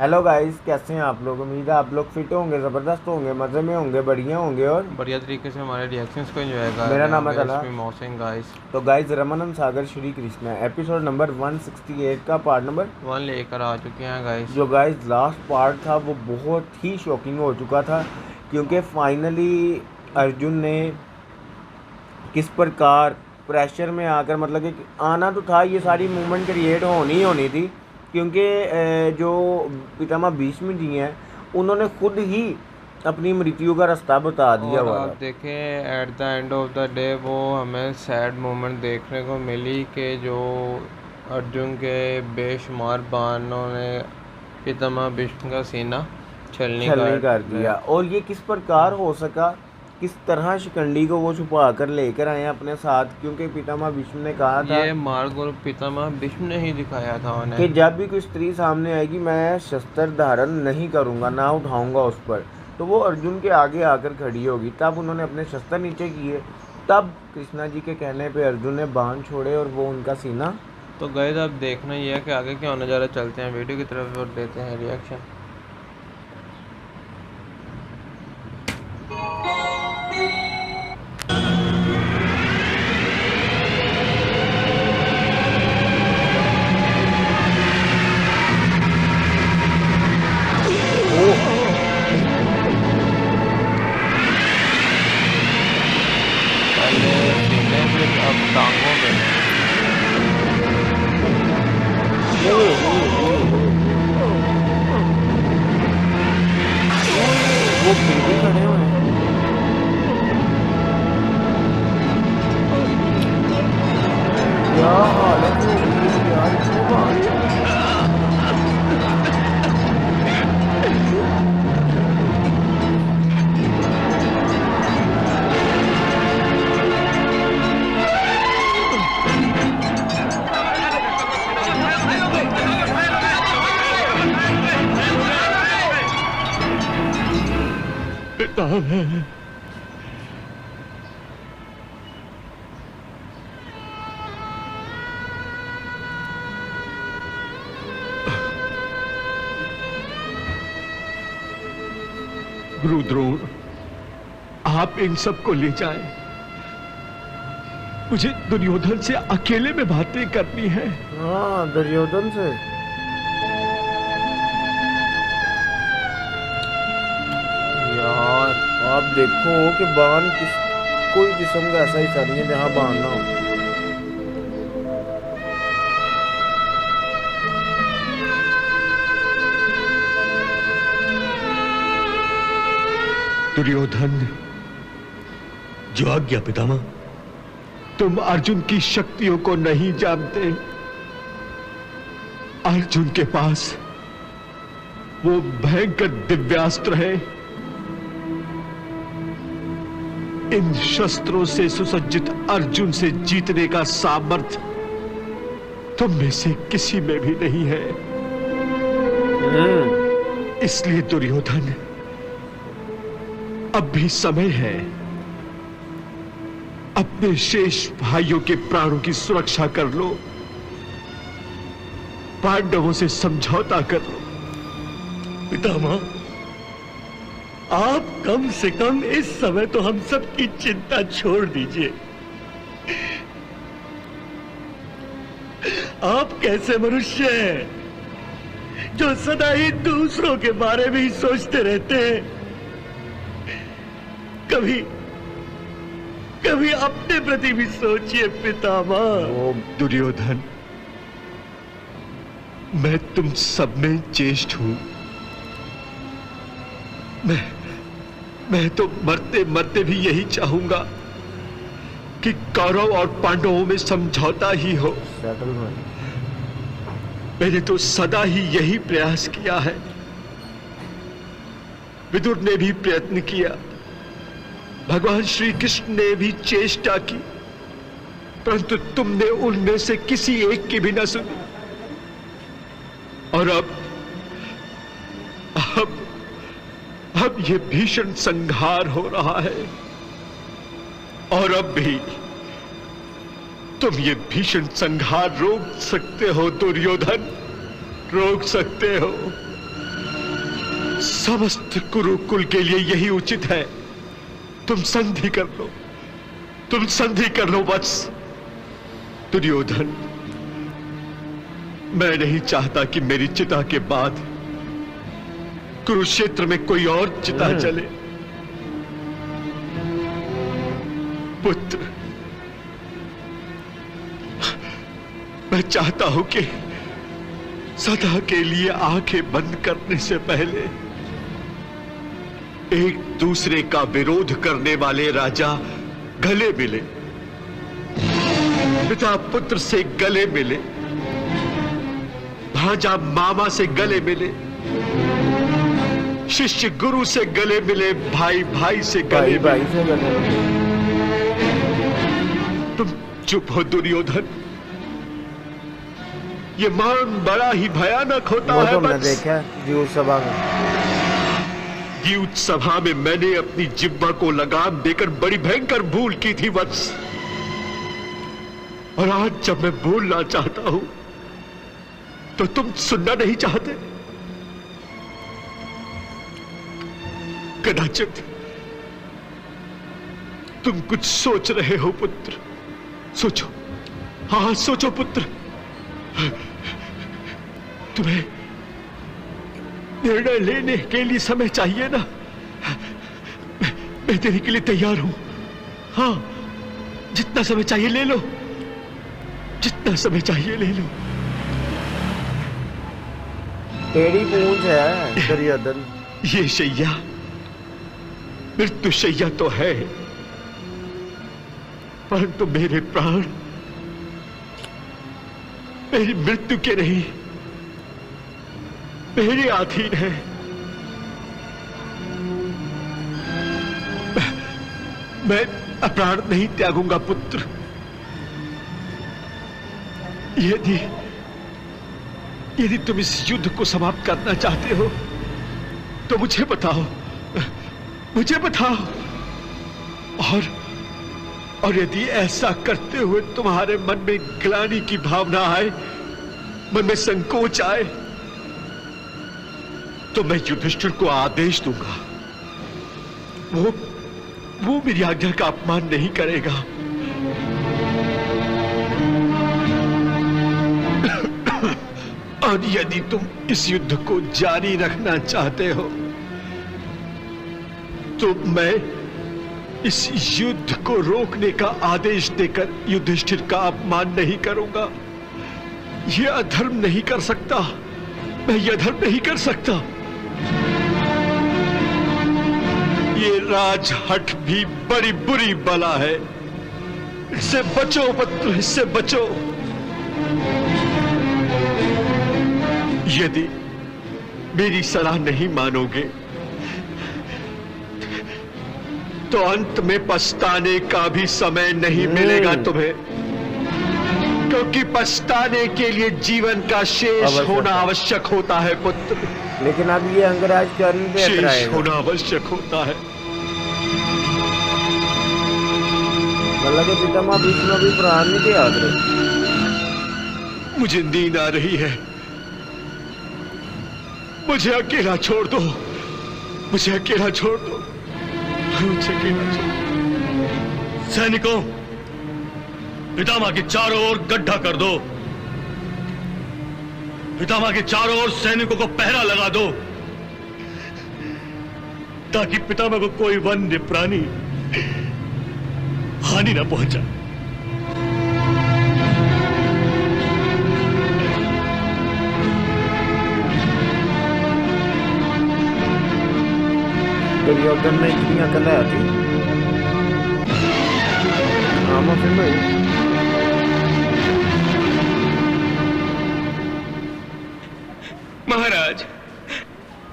Hello guys, कैसे हैं आप लोग। उम्मीद है आप लोग फिट होंगे, ज़बरदस्त होंगे, मज़े में होंगे, बढ़िया होंगे और बढ़िया तरीके से हमारे रिएक्शंस को एंजॉय कर मेरा रहे नाम है होंगे। तला। इसमें मौसिन गाइस तो गाइस, रमानंद सागर श्री कृष्णा एपिसोड नंबर 168 का पार्ट नंबर 1 लेकर आ चुके हैं गाइस। जो गाइस लास्ट पार्ट था वो बहुत ही शॉकिंग हो चुका था, क्योंकि फाइनली अर्जुन ने किस प्रकार प्रेशर में आकर, मतलब कि आना तो था, ये सारी मूवमेंट क्रिएट होनी ही होनी थी, क्योंकि जो पितामह भीष्म जी हैं उन्होंने खुद ही अपनी मृत्यु का रास्ता बता दिया और हुआ आप था। देखें at the end of the day वो हमें सैड मोमेंट देखने को मिली कि जो अर्जुन के बेशुमार बाणों ने पितामह भीष्म का सीना छलनी छलनी कर कर दिया। दिया। और ये किस प्रकार हो सका, किस तरह शिकंडी को वो छुपा कर लेकर आए अपने साथ, क्योंकि पितामह भीष्म ने कहा था ये मार्ग और पितामह भीष्म ने ही दिखाया था कि उन्हें। जब भी कोई स्त्री सामने आएगी मैं शस्त्र धारण नहीं करूँगा, ना उठाऊँगा उस पर। तो वो अर्जुन के आगे आकर खड़ी होगी, तब उन्होंने अपने शस्त्र नीचे किए। तब कृष्णा जी के कहने पे अर्जुन ने बाण छोड़े और वो उनका सीना। तो गाइस अब देखना ही है कि आगे क्या होने जा रहा है। चलते हैं वीडियो की तरफ और देते हैं रिएक्शन। ओह, पहले सीने फिर अब टांगों पे। ओह, ओह, ओह, वो फिर भी खड़े हुए हैं। क्या हालत हो गई है यार, क्यों बाण छोड़े। गुरु द्रोण, आप इन सबको ले जाएं। मुझे दुर्योधन से अकेले में बातें करनी है। हाँ, दुर्योधन से। यार आप देखो कि बाण किस, कोई जिस्म का ऐसा हिस्सा नहीं है जहाँ बाण ना हो। दुर्योधन, जो आज्ञा पितामह। तुम अर्जुन की शक्तियों को नहीं जानते। अर्जुन के पास वो भयंकर दिव्यास्त्र है। इन शस्त्रों से सुसज्जित अर्जुन से जीतने का सामर्थ्य तुम में से किसी में भी नहीं है। इसलिए दुर्योधन, अब भी समय है। अपने शेष भाइयों के प्राणों की सुरक्षा कर लो। पांडवों से समझौता कर लो। पितामह, आप कम से कम इस समय तो हम सब की चिंता छोड़ दीजिए। आप कैसे मनुष्य हैं जो सदा ही दूसरों के बारे में ही सोचते रहते हैं, कभी कभी अपने प्रति भी सोचिए पितामह। वो दुर्योधन, मैं तुम सब में ज्येष्ठ हूं। मैं तो मरते मरते भी यही चाहूंगा कि कौरव और पांडवों में समझौता ही हो। सेटलमेंट। मैंने तो सदा ही यही प्रयास किया है। विदुर ने भी प्रयत्न किया, भगवान श्री कृष्ण ने भी चेष्टा की, परंतु तुमने उनमें से किसी एक की भी न सुनी। और अब ये भीषण संहार हो रहा है। और अब भी तुम ये भीषण संहार रोक सकते हो दुर्योधन, रोक सकते हो। समस्त कुरुकुल के लिए यही उचित है। तुम संधि कर लो, तुम संधि कर लो वत्स। दुर्योधन, मैं नहीं चाहता कि मेरी चिता के बाद कुरुक्षेत्र में कोई और चिता चले। पुत्र, मैं चाहता हूं कि सदा के लिए आंखें बंद करने से पहले एक दूसरे का विरोध करने वाले राजा गले मिले, पिता पुत्र से गले मिले, भांजा मामा से गले मिले, शिष्य गुरु से गले मिले, भाई भाई से गले मिले। तुम चुप हो दुर्योधन, ये मान बड़ा ही भयानक होता है। तो मैं देखा युद्ध सभा में, युद्ध सभा में मैंने अपनी जिह्वा को लगाम देकर बड़ी भयंकर भूल की थी वत्स। और आज जब मैं बोलना चाहता हूं तो तुम सुनना नहीं चाहते। कदाचित तुम कुछ सोच रहे हो पुत्र, सोचो, हाँ सोचो पुत्र। तुम्हें निर्णय लेने के लिए समय चाहिए ना। मैं देने के लिए तैयार हूं। हाँ, जितना समय चाहिए ले लो, जितना समय चाहिए ले लो। टेढ़ी पूंछ है दुर्योधन। ये शैया मृत्यु शैया तो है, परंतु मेरे प्राण मेरी मृत्यु के नहीं, मेरे अधीन है। मैं प्राण नहीं त्यागूंगा पुत्र। यदि तुम इस युद्ध को समाप्त करना चाहते हो तो मुझे बताओ, मुझे बताओ। और यदि ऐसा करते हुए तुम्हारे मन में ग्लानि की भावना आए, मन में संकोच आए, तो मैं युधिष्ठिर को आदेश दूंगा। वो मेरी आज्ञा का अपमान नहीं करेगा। और यदि तुम इस युद्ध को जारी रखना चाहते हो तो मैं इस युद्ध को रोकने का आदेश देकर युधिष्ठिर का अपमान नहीं करूंगा। यह अधर्म नहीं कर सकता, मैं यह अधर्म नहीं कर सकता। ये राजहठ भी बड़ी बुरी बला है। इससे बचो पुत्र, इससे बचो। यदि मेरी सलाह नहीं मानोगे तो अंत में पछताने का भी समय नहीं मिलेगा तुम्हें, क्योंकि पछताने के लिए जीवन का शेष होना आवश्यक होता है पुत्र। लेकिन अब ये अंगराज कर्ण पे शेष होना आवश्यक होता है। मतलब कि पितामह भीष्म भी प्राण नहीं त्याग रहे। मुझे नींद आ रही है, मुझे अकेला छोड़ दो, मुझे अकेला छोड़ दो, मुझे अकेला छोड़ दो। सैनिकों, पितामह के चारों ओर गड्ढा कर दो। पितामह के चारों ओर सैनिकों को पहरा लगा दो, ताकि पितामह को कोई वन्य प्राणी हानि न पहुंचाए। दुर्योधन में इतनी अकल है थी। हाँ फिर महाराज,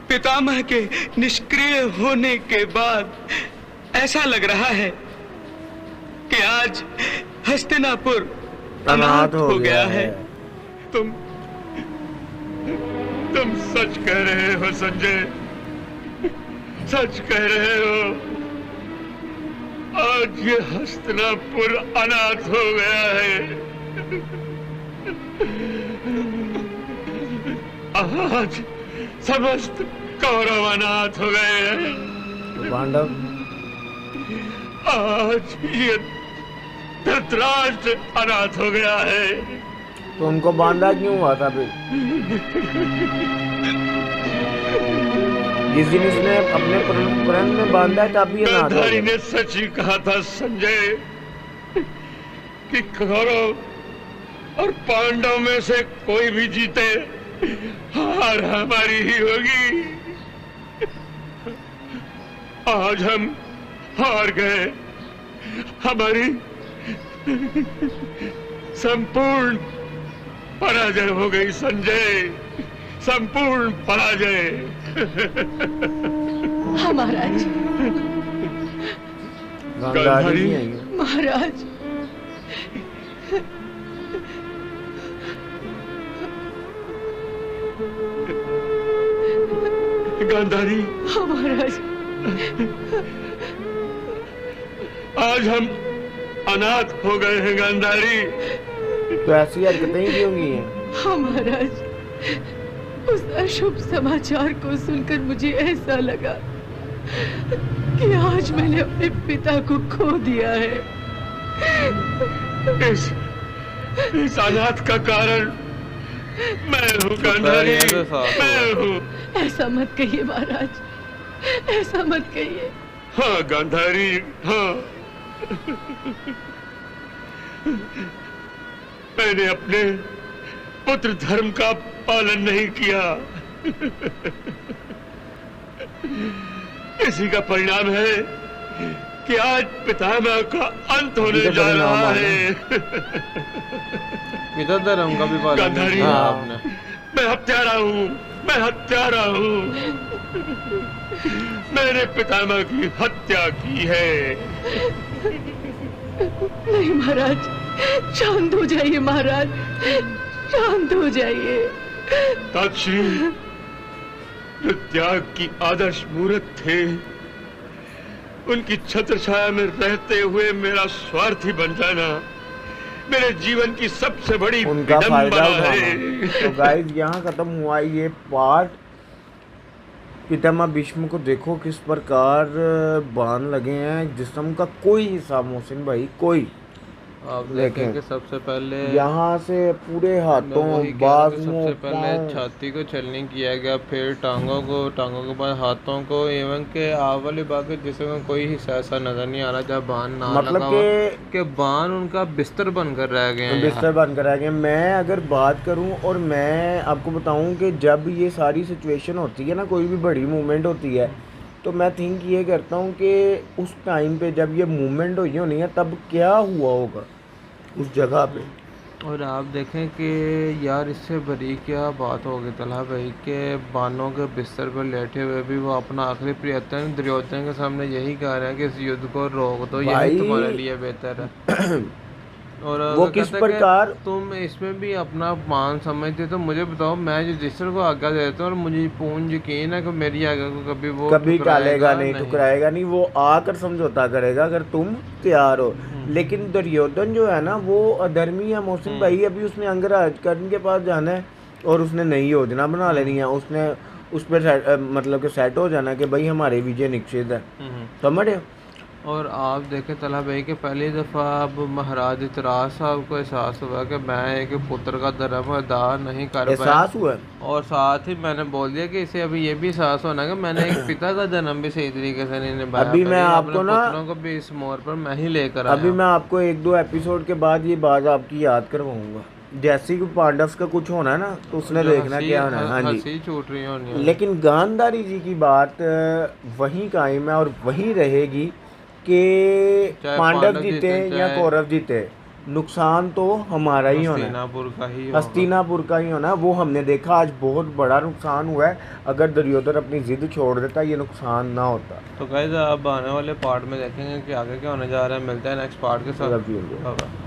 पितामह के निष्क्रिय होने के बाद ऐसा लग रहा है कि आज हस्तिनापुर अनाथ हो गया है। तुम सच कह रहे हो संजय, सच कह रहे हो। आज ये हस्तिनापुर अनाथ हो गया है। आज कौरव अनाथ हो गए हैं। तो पांडव आज ये धृतराष्ट्र अनाथ हो गया है। तो उनको बांधा क्यों हुआ था फिर? जिस दिन इसने अपने प्रण में बांधा तब ये अनाथ हो गांधारी गया। ने सच ही कहा था संजय कि कौरव और पांडव में से कोई भी जीते हार हमारी ही होगी। आज हम हार गए। हमारी संपूर्ण पराजय हो गई संजय, संपूर्ण पराजय। महाराज, गांधारी नहीं आई। महाराज, गांधारी, महाराज, आज हम अनाथ हो गए हैं गांधारी। तो ऐसी हरकतें ही क्यों की हैं? महाराज, उस अशुभ समाचार को सुनकर मुझे ऐसा लगा कि आज मैंने अपने पिता को खो दिया है। इस अनाथ का कारण मैं हूँ गांधारी, मैं हूँ। ऐसा मत कहिए महाराज, ऐसा मत कहिए। हाँ गांधारी, हाँ। मैंने अपने पुत्र धर्म का पालन नहीं किया। इसी का परिणाम है कि आज पितामह का अंत होने जा रहा है। पिता धर्म का भी पालन नहीं गांधारी, किया आपने। मैं हत्यारा हूँ, मैं हत्यारा हूँ। मैंने पितामह की हत्या की है। नहीं महाराज, शांत हो जाइए महाराज, शांत हो जाइए। ताक्षी जो त्याग की आदर्श मूर्त थे, उनकी छत्र छाया में रहते हुए मेरा स्वार्थी बन जाना मेरे जीवन की सबसे बड़ी उनका फायदा विडंबना उठाना। है। तो गाइस यहाँ खत्म हुआ ये पार्ट। पितामह भीष्म को देखो किस प्रकार बाण लगे हैं। जिस्म का कोई हिस्सा मोहसिन भाई कोई आप देखें। देखें कि सबसे पहले यहाँ से पूरे मैं हाथों वही कह रहा हूँ कि बाजुओं सबसे पहले पाँव छाती को छलनी किया गया, फिर टांगों के बाद हाथों को। एवं के आप वाली बात है जिसमें कोई हिस्सा ऐसा नजर नहीं आ रहा जहाँ बाण ना मतलब लगा हो कि बाण उनका बिस्तर बनकर रह गए हैं बिस्तर बन कर आ गए। मैं अगर बात करूं और मैं आपको बताऊं कि जब ये सारी सिचुएशन होती है ना, कोई भी बड़ी मूवमेंट होती है, तो मैं थिंक ये करता हूं कि उस टाइम पे जब ये मूवमेंट हुई होनी है तब क्या हुआ होगा उस जगह पे। और आप देखें कि यार इससे बड़ी क्या बात होगी तलहा भाई के बानों के बिस्तर पर लेटे हुए भी वो अपना आखिरी प्रियतम दुर्योधन के सामने यही कह रहे हैं कि इस युद्ध को रोक दो, यही भाई तुम्हारे लिए बेहतर है। और वो अगर किस कहते हैं कि प्रकार तुम इसमें भी अपना मान समझते तो मुझे बताओ, मैं युधिष्ठिर को आज्ञा देता हूँ और मुझे पूर्ण यकीन है कि मेरी आज्ञा को कभी वो कभी टालेगा नहीं, नहीं। ठुकराएगा नहीं। वो आकर समझौता करेगा अगर तुम तैयार हो। लेकिन दुर्योधन जो है ना वो अधर्मी है मोहसिन भाई। अभी उसने अंगराज कर्ण के पास जाना है और उसने नई योजना बना लेनी है। उसने उस पर मतलब कि सेट हो जाना कि भाई हमारे विजय निश्चित है। समझ रहे हो? और आप देखें तलहा भाई के पहली दफ़ा अब महाराज धृतराज साहब को एहसास हुआ कि मैं एक पुत्र का धर्म अदा नहीं कर पाया। एहसास हुआ। और साथ ही मैंने बोल दिया कि इसे अभी ये भी एहसास होना कि मैंने एक पिता का जन्म भी सही तरीके से नहीं निभाया। अभी मैं अपने आपको ना पुत्रों को भी इस मोड़ पर मैं ही लेकर आया। अभी मैं आपको 1-2 एपिसोड के बाद ये बात आपकी याद करवाऊंगा। जैसे कि पांडव का कुछ होना है ना तो उसने देखना क्या होना है। हाँ जी, हंसी छूट रही होनी है। लेकिन गांधारी जी की बात वहीं कायम है और वहीं रहेगी कि चाहे पांडव जीते जीते, या चाहे कौरव जीते, नुकसान तो हमारा ही होना है। हस्तिनापुर का ही होगा। हस्तिनापुर का ही होना है। वो हमने देखा आज बहुत बड़ा नुकसान हुआ है। अगर दुर्योधन अपनी जिद छोड़ देता ये नुकसान ना होता। तो गाइस अब आने वाले पार्ट में देखेंगे कि आगे क्या होने जा रहा है। मिलते हैं नेक्स्ट पार्ट के साथ। Love you. Bye-bye।